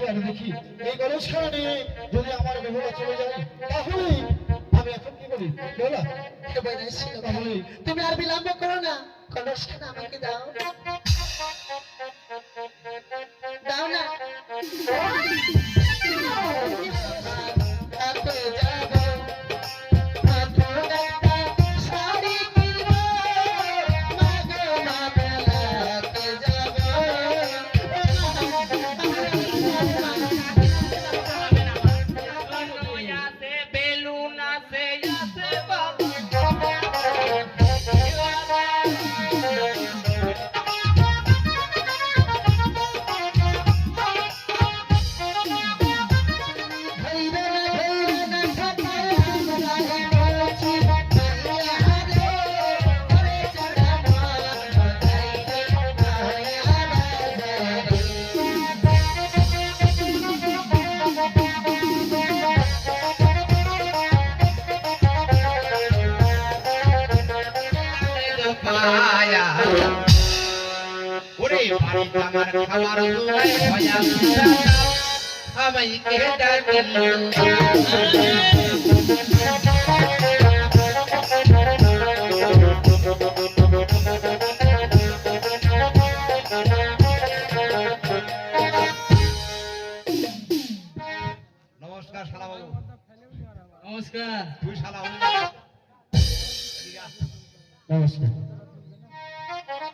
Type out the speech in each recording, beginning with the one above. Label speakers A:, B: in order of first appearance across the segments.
A: আর দেখি এই কলসখানা নিয়ে যদি আমার বেহুলা চলে যায় তাহলে আমি এখন কি করি বেহুলা তাহলে
B: তুমি আর বিলম্ব করো না, কলসখানা আমাকে দাও, দাও না। তারপরে যাবো, নতুন একটা শাড়ি কিনবো, মাগো মা মেলাতে যাবো।
C: আছে বেলুন আছে আছে বাবা পায়া ওরে বাড়িতে আমার খাবার জোগাই ভয়া সবাইকে ডাকিল নমস্কার শালা বাবু নমস্কার তুই শালা
A: নমস্কার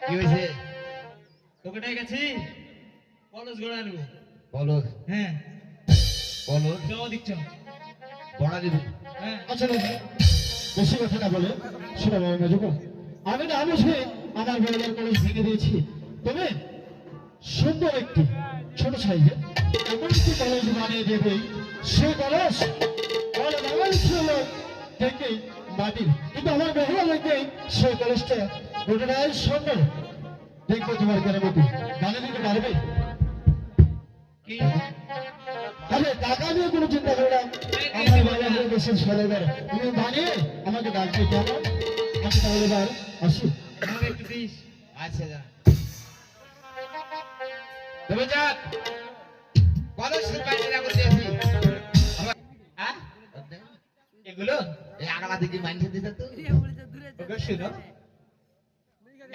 C: কি হয়েছে তোকে ডেকেছি কলস গড়ালু
A: বলো
C: হ্যাঁ
A: বলো
C: যাও দিচ্ছ
A: বড়া দিবি
C: হ্যাঁ
A: আচ্ছা বেশি কথা না বলে শোনো বাবা মেজুকো আমি না বুঝে আমার বেলার কলস ভেঙে দিয়েছি তবে সুন্দর একটি ছোট সাইজে এমন একটি কলস বানিয়ে দেবে সেই কলস বলে বাঙালি ছিল দেখে মাটির কিন্তু আমার বেহুলা দেখবে সেই কলসটা গোটাটাই সুন্দর দেখবো তোমার কেন মতো বানিয়ে দিতে পারবে
C: কি
A: আরে টাকা নিয়ে কোনো চিন্তা করো না আমার বাবা দেশের সরকার তুমি বানিয়ে আমাকে ডাকবে কেমন আমি তাহলে এবার আসি
C: আমাকে একটু দিস আচ্ছা যা তবে যাক কলস বাইরে রাখো দিয়েছি হ্যাঁ এগুলো
B: এই আগলা দিকে মাইন্ডে দিতে তো
C: ওকে শুনো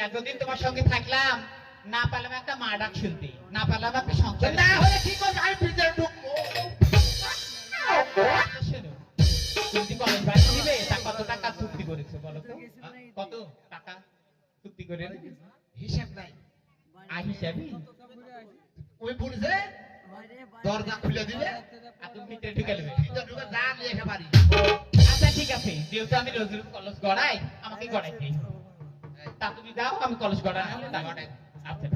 C: এতদিন তোমার সঙ্গে থাকলাম না পারলাম একটা মা ডাক শুনতে না পারলাম একটা সংসার
B: না হলে ঠিক আছে আমি ভিতরে ঢুকবো।
C: শোনো তুমি কলেজ বাড়ি দিবে তা কত টাকা চুক্তি করেছো বলো তো কত টাকা চুক্তি করে
B: হিসাব নাই
C: আর হিসাবই
B: ওই বলছে দরজা খুলে দিলে
C: আর তুমি ভিতরে ঢুকে নেবে
B: ভিতরে ঢুকে যা লেখা পারি
C: আচ্ছা ঠিক আছে যেহেতু আমি রোজ রোজ কলেজ গড়াই আমাকে গড়াইতে তা তুমি যাও আমি কলেজ গড়াই আচ্ছা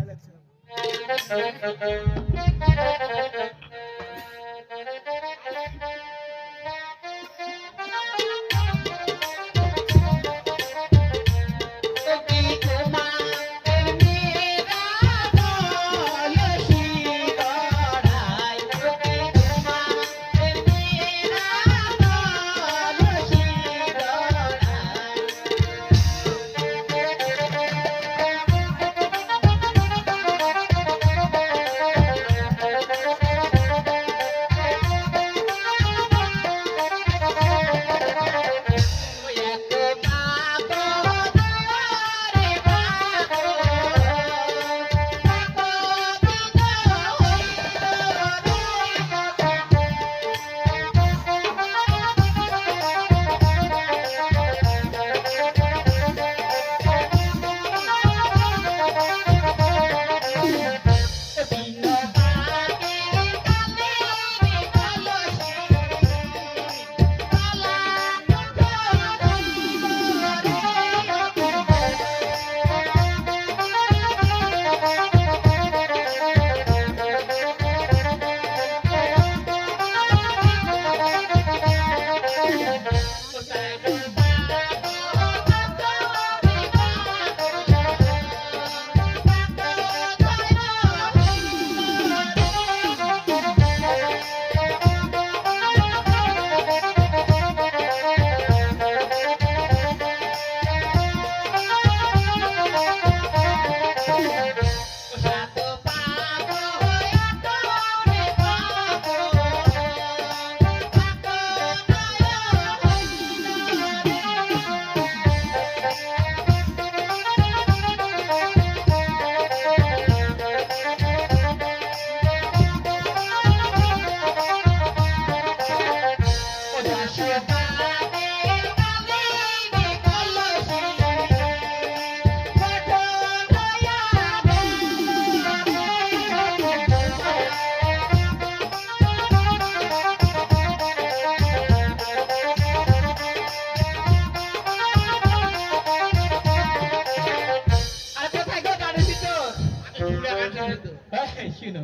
C: শুনো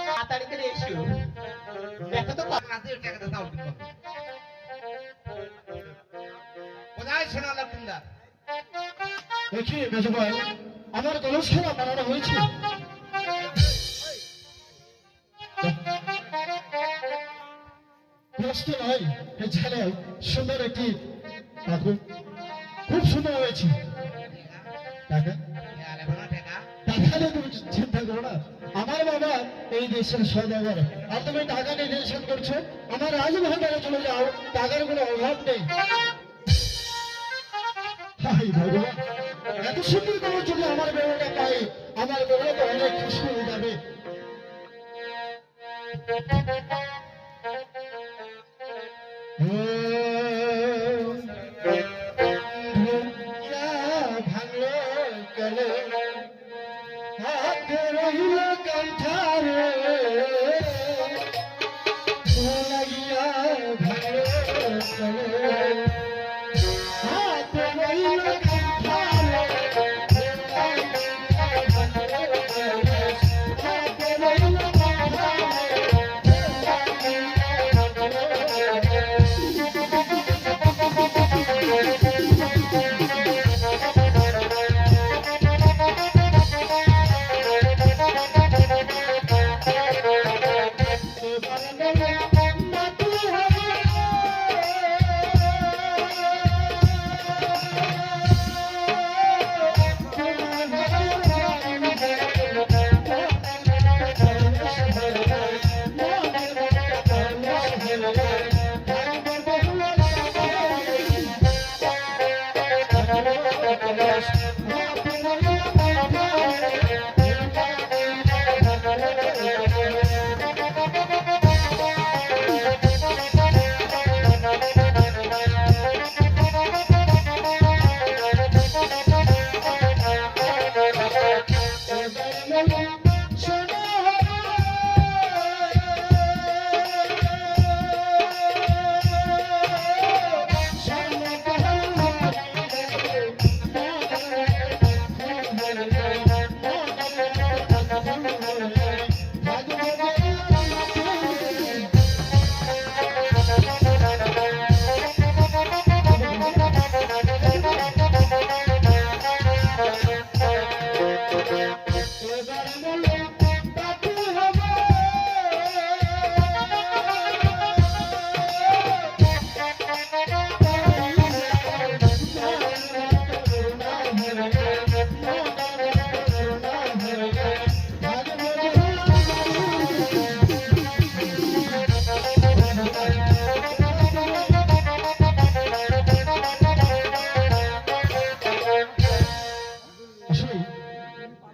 C: তাড়াতাড়ি করে এসো দেখো তো
B: না দিয়ে টাকাটা দাও দিতে হবে। কোথায় শোনা লক্ষিন্দর?
A: দেখি মেজো ভাই আমার কলস খেলা বানানো হয়েছে কষ্ট নয় এছাড়াও সুন্দর একটি বাথরুম খুব সুন্দর হয়েছে টাকা
B: আরে ভালো টাকা।
A: টাকা নিয়ে তুমি চিন্তা করো না আমার বাবা এই দেশের সদাগর আর তুমি টাকা নিয়ে টেনশন করছো আমার রাজভান্ডারে চলে যাও টাকার কোনো অভাব নেই হাই ভগবান এত সুন্দর করে যদি আমার বেরোটা পাই আমার বেরোটা তো অনেক খুশি হয়ে যাবে ভাঙলো গেলে হাতে রহিল কান্ঠারে লাগিয়া ভাঙলো গেলে হাতে রহিল কান্ঠারে হাতে রহিল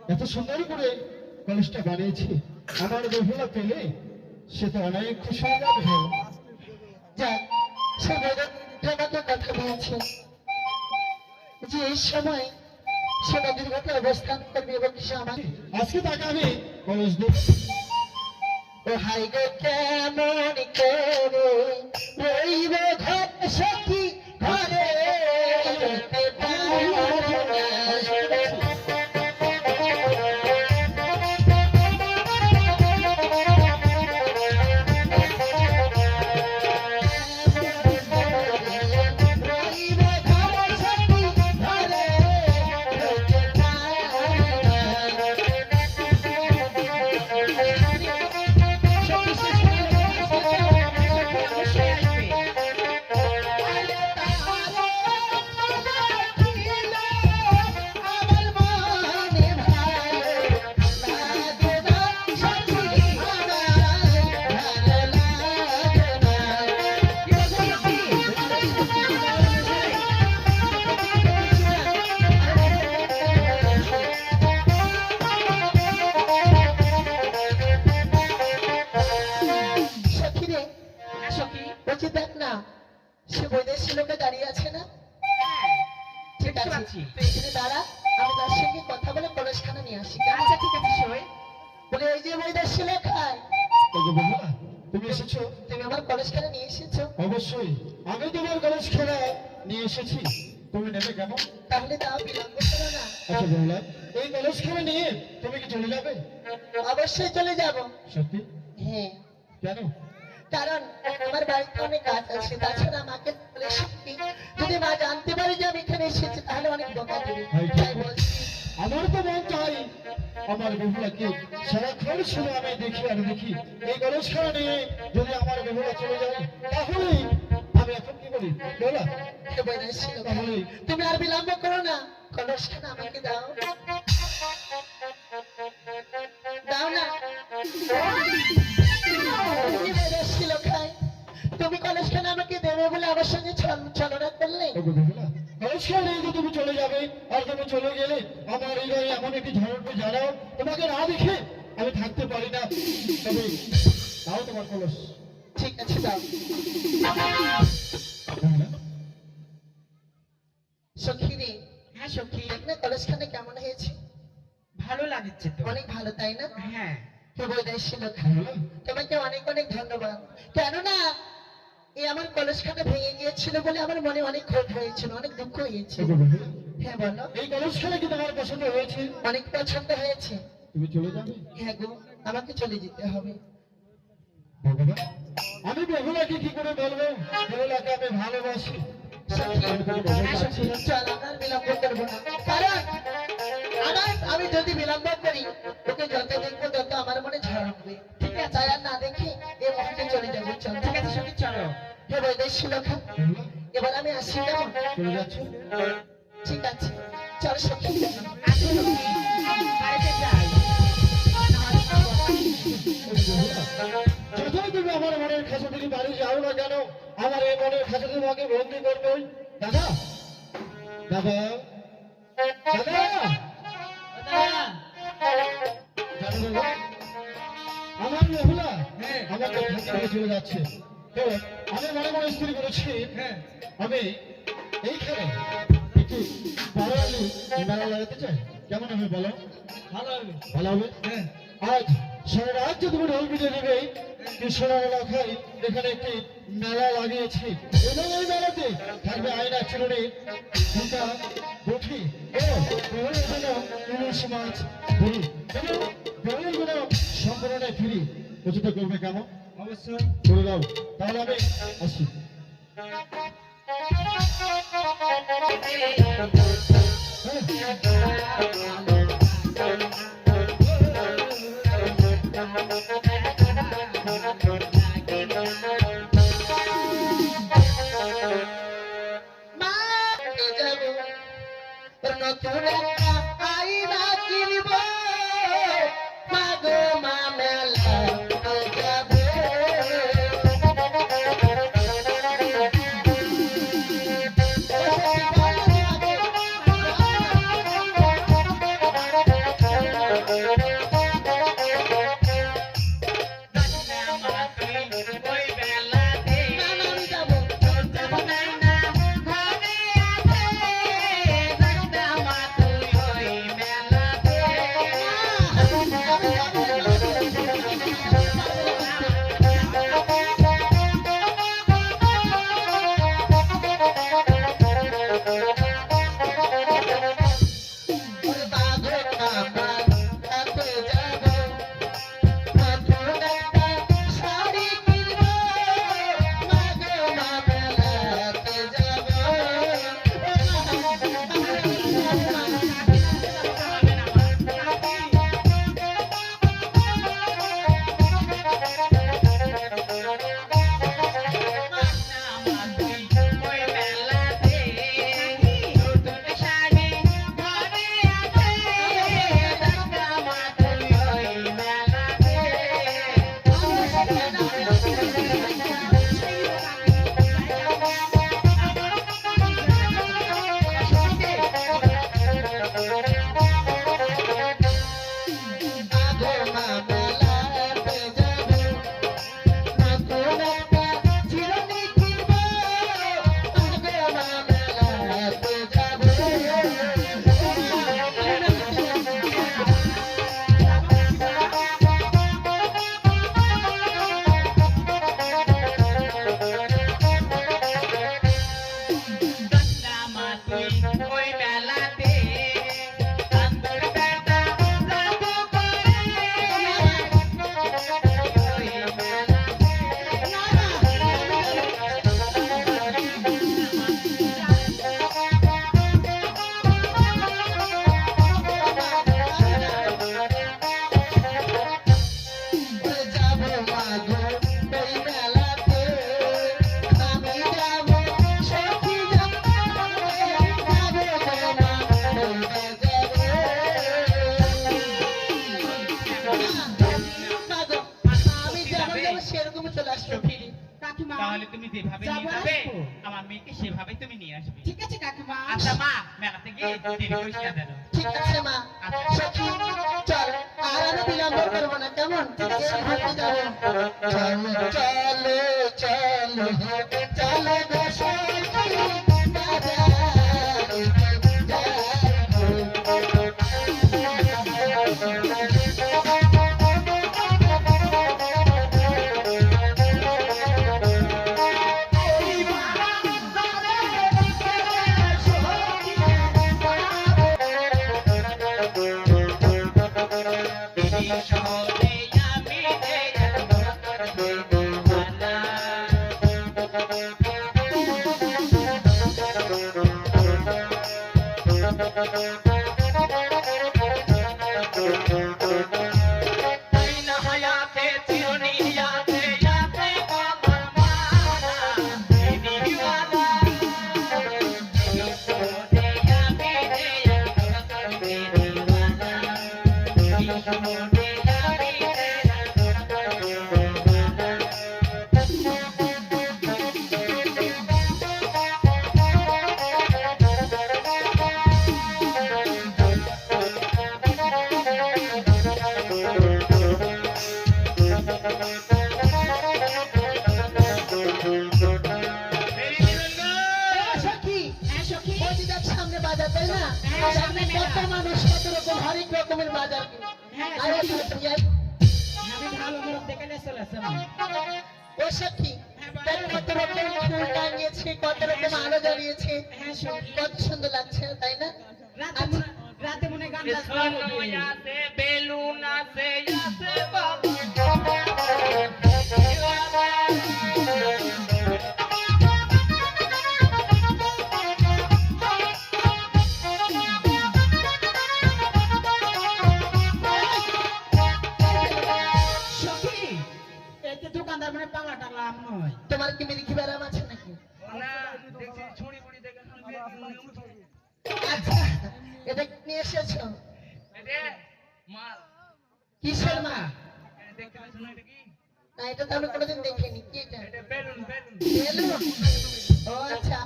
A: এত সুন্দর করে কলেজটা বানিয়েছি আমার বহুলা পেলে সে তো অনেক খুশি হয়ে যাবে
D: যাক সবাই তোমাকে কথা বলছে যে এই সময় সেটা দুর্ঘটনা অবস্থান করবে এবং সে আমার
A: আজকে তাকে আমি কলেজ দেব
D: ও হাই গো কেমন করে রইব ঘর সখী ঘরে বলছি দেখ না সে বৈদেশি লোকে দাঁড়িয়ে আছে না ঠিক
C: দেখতে
D: আছে
C: পাচ্ছি।
D: তুই এখানে দাঁড়া আমি তার সঙ্গে কথা বলে কলসখানা নিয়ে আসি
C: আচ্ছা ঠিক আছে সই
D: বলে এই যে বৈদেশি লোক খায়
A: ওই যে বহুলা তুমি এসেছো
D: তুমি আমার কলসখানা নিয়ে এসেছো
A: অবশ্যই আমি তোমার কলেজ খেলা নিয়ে এসেছি তুমি নেবে কেন
D: তাহলে তাও বিলম্ব করো না
A: আচ্ছা বহুলা এই কলেজ খেলা নিয়ে তুমি কি চলে যাবে
D: অবশ্যই চলে যাব।
A: সত্যি?
D: হ্যাঁ,
A: কেন?
D: কারণ আমার বাড়িতে অনেক কাজ আছে, তাছাড়া মাকে বলে এসেছি, যদি মা জানতে পারে যে আমি এখানে এসেছি তাহলে অনেক বকা দেবে। তাই বলছি
A: আমার তো মন চাই আমার বেহুলাকে সারাক্ষণ শুধু আমি দেখি আর দেখি। এই গলছাড়া নিয়ে যদি আমার বেহুলা চলে যায় তাহলে আমি এখন কি করি বেহুলা?
D: হে বৈদেশিক লোক,
A: তাহলে
D: তুমি আর বিলম্ব করো না, কলসখানা আমাকে দাও। দাও না। তুমি বৈদেশিক লোক, তুমি কলসখানা আমাকে দেবে বলে আমার সঙ্গে ছলনা করলে।
A: ওগো বেহুলা, গলছাড়া নিয়ে যে তুমি চলে যাবে আর তুমি চলে গেলে আমার এই গায়ে এমন একটি ঝড় উঠবে জানাও, তোমাকে না দেখে আমি থাকতে পারি না। তবে তাও তোমার কলস।
D: ঠিক আছে, দাও।
A: বেহুলা,
D: সখী রে,
C: হ্যাঁ সখী,
D: দেখ না কলসখানা কেমন হয়েছে?
C: ভালো লাগছে তো।
D: অনেক ভালো, তাই না?
C: হ্যাঁ,
D: হে বৈদেশিক লোক,
A: বেহুলা,
D: তোমাকে অনেক অনেক ধন্যবাদ। কেননা এই আমার কলসখানা ভেঙে গিয়েছিল বলে আমার মনে অনেক ক্ষোভ হয়েছিল, অনেক দুঃখ হয়েছিল।
A: ওগো বেহুলা,
D: হ্যাঁ বলো।
A: এই কলসখানা কি তোমার পছন্দ হয়েছে?
D: অনেক পছন্দ হয়েছে।
A: তুমি চলে যাবে?
D: হ্যাঁ গো, আমাকে চলে যেতে হবে।
A: ভগবান, আমি বেহুলাকে কি করে বলবো বেহুলাকে আমি ভালোবাসি?
D: সখী, হ্যাঁ সখী, চল আমরা আর বিলম্ব করবো না। কারণ আমি যদি বিলম্ব করি ওকে যত দেখবো তত আমার মনে ঝড় উঠবে। ঠিক আছে, তাই আর না দেখি এই মুহূর্তে চলে যাবো। চল।
C: ঠিক আছে সখী, চলো।
D: হে বৈদেশিক লোক,
A: বেহুলা,
D: এবার আমি আসি কেমন?
A: চলে যাচ্ছি?
D: ঠিক আছে, চল সখী।
C: আসো সখী, বাড়িতে যাই।
A: যতই তুমি আমার মনের খাঁচা থেকে বাড়ি যাও না কেন, আমার এই মনের খাঁচা তোমাকে বন্দি করবে। দাদা, দাদা, দাদা, জানো দাদা, আমার বেহুলা আমাকে খাঁচা থেকে চলে যাচ্ছে। তো আমি মনে মনে স্থির করেছি আমি এইখানে একটি বারোয়ারি মেলা লাগাতে চাই। কেমন হবে বলো? ভালো হবে। ভালো হবে? আজ সারা রাজ্য তুমি ঢোল পিটিয়ে দেবে কৃষ্ণনগর এলাকায় এখানে একটি মেলা লাগিয়েছি এবং এই মেলাতে থাকবে আয়না চিরুনি ঢুকা বঠি ও বিভিন্ন জন্য ইলিশ মাছ ফিরি এবং বিভিন্ন জন্য সম্পূর্ণে ফিরি। উচিত করবে কেমন? অবশ্যই করে দাও। তাহলে আমি আসি।
D: মা, যাবো নতুন একটা আয়না কিনব। মা গো মা, মেলা যাবো।
C: সখী
E: কাকিমা
C: তাহলে তুমি যেভাবে
E: যাবো,
C: নিয়ে যাবে
E: আসবো।
C: আমার মেয়েকে সেভাবে তুমি নিয়ে আসবে
E: ঠিক আছে কাকিমা
C: আচ্ছা মা মেলাতে গিয়ে দেরি করিস না যেন
D: ঠিক আছে মা সখী চল আর আমি বিলম্ব করবো না কেমন এই হাঁটতে যাবো চলো চলো চলো গো সখী
C: শহরে আমি হায়াতে চিরনিয়াতে যাতে আমার মানা দিদিওয়ালা শহরে আমি
D: সখী
E: হ্যাঁ সখী
D: বলছি দেখ সামনে বাজার তাই না
E: হ্যাঁ, সামনে
D: কত
E: মেলা।
D: মানুষ কত রকম হরেক রকমের বাজার
E: হ্যাঁ
D: আরে
E: সখী
D: তুই যাই
E: আমি ভালো মুখ দেখে নিয়ে চলে আসলাম
D: ও সখী
E: হ্যাঁ, বলো।
D: দেখ কত রকম ফুল টাঙিয়েছে কত রকম আলো জ্বালিয়েছে
E: হ্যাঁ সখী
D: কত সুন্দর লাগছে তাই না
E: রাতে মনে গান
C: আছে বেলুন আছে আছে
E: সখী এই যে দোকানদার মানে পাগলা টাগলা আম নয়
D: তোমার কি মিরিকি ব্যারাম আছে নাকি আচ্ছা এটা কি নিয়ে এসেছো কিসের মা না এটা তো আমি কোনোদিন দেখিনি কি এটা বেলুন ও আচ্ছা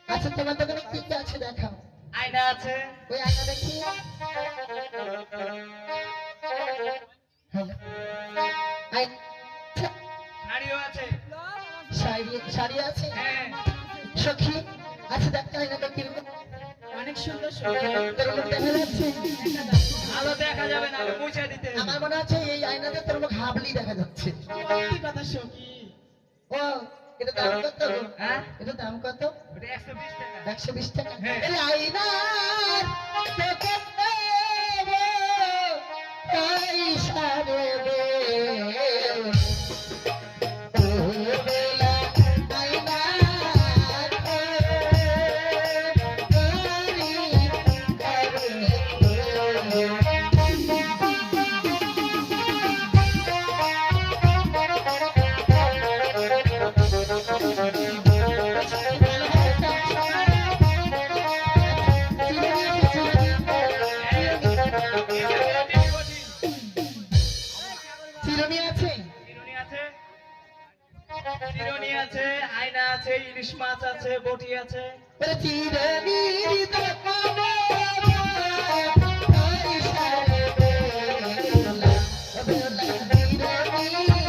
D: আচ্ছা তোমার দোকানে কি কি আছে দেখাও
C: আয়না আছে
D: ওই আয়না দেখি হ্যাঁ। আচ্ছা,
C: শাড়িও আছে
D: শাড়ি আছে
C: হ্যাঁ
D: সখী আচ্ছা দেখতে হয় না তো কিরকম
E: অনেক সুন্দর সখী
D: তোর মুখ দেখা যাচ্ছে
C: ভালো দেখা যাবে না মুছে দিতে
D: আমার মনে হচ্ছে এই আয়নাতে তোর মুখ হাবলি দেখা যাচ্ছে
E: কি কথা সখী
D: ও এটা দাম কত গো?
C: হ্যাঁ?
D: এটা দাম কত
C: ওটা 120 টাকা
D: 120 টাকা
C: হ্যাঁ।
D: এই আয়নার তোকে দেবো পয়সা দেবে ও বেলা আয়নার চিরুনি আছে
C: চিরুনি আছে আয়না আছে ইলিশ মাছ আছে বটি আছে
D: ওরে চিরুনির দোকানে পয়সা দেবে বেলা বেলা চিরুনি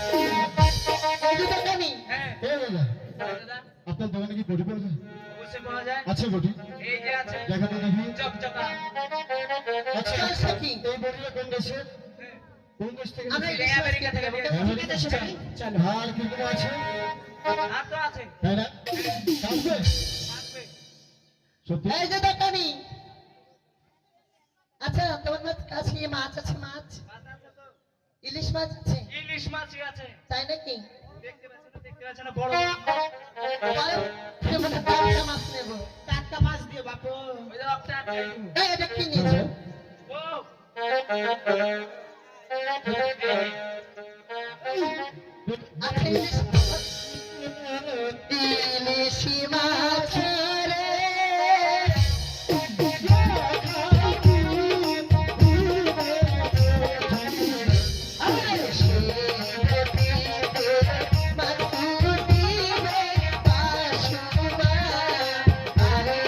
D: এই যে দোকানি,
C: হ্যাঁ
A: এ দাদা,
C: দাদা
A: আপনার দোকানে কি বটি পাওয়া যায়?
C: অবশ্যই পাওয়া যায়
A: আছে বটি?
C: এই যে আছে
A: দেখা তো দেখি।
C: চকচকা
A: আচ্ছা,
D: চলছে কি?
A: এই বটিটা কোন দেশের? কোন দেশ থেকে
D: আমরা
A: এসেছে?
C: এই আমেরিকা থেকে
D: ওটা
C: নিয়ে
D: ঠিক আছে সেটা কি? চলো।
A: আর কি কোনো আছে?
C: আর তো আছে
A: তাই না? আসবে?
C: আসবে
A: সত্যি?
D: এই যে দোকানি, আচ্ছা তোমার কাছে কি মাছ আছে? মাছ,
C: মাছ আছে তো
D: ইলিশ মাছ আছে,
C: ইলিশ মাছই আছে
D: তাই নাকি?
C: দেখতে পাচ্ছ না বড়
D: তাহলে তুমি বলো টাটকা মাছ নেবো।
E: টাটকা মাছ দিয়ে বাপু।
C: ওই যে একটা আছে
D: এই, এটা কি নিয়েছো?
C: ও
D: আচ্ছা, ইলিশ মাছ রে, আরে শিবতীতে মাতুদিবে পাশুবা, আরে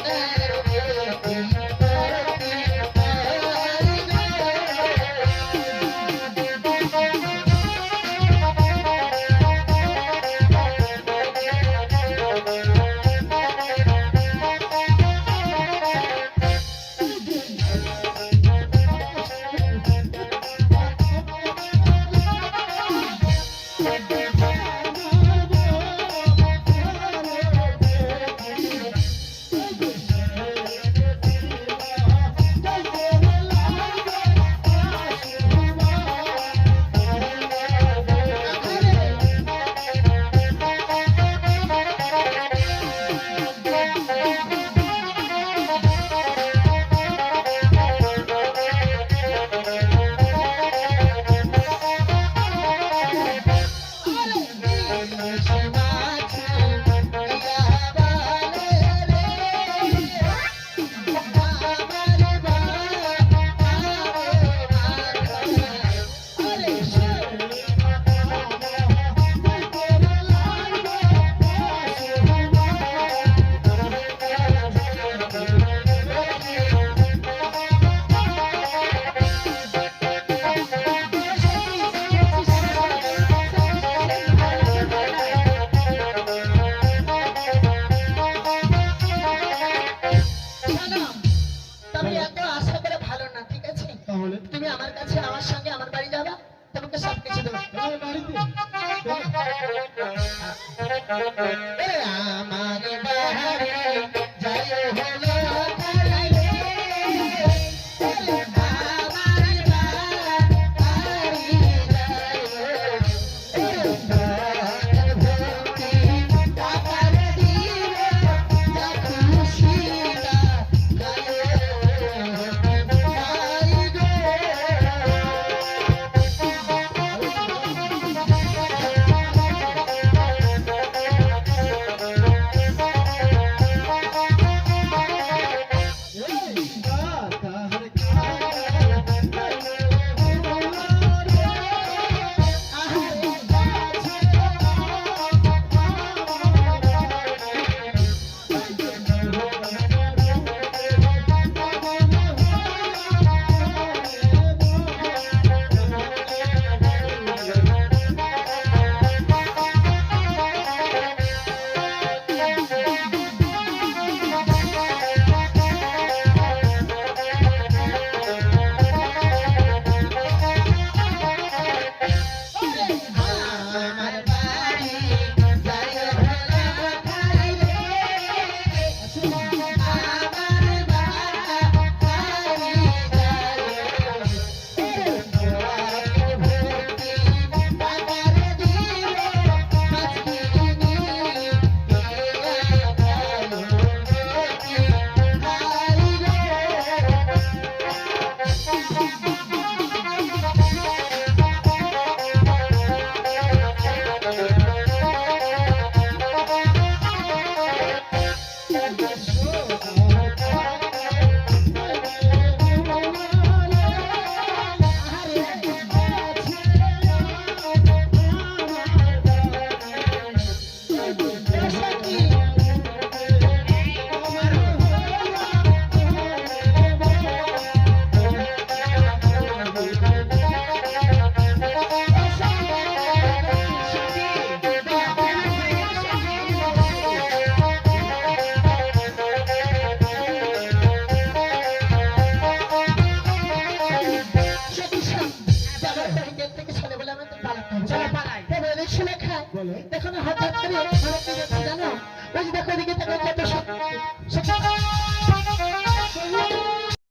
E: চলো পালাই।
D: তবে অনেক সুলেখা
A: বলো।
D: দেখো না হঠাৎ করে আমার কি হচ্ছে জানো ওই যে দেখো ওদিকে দেখো কত সব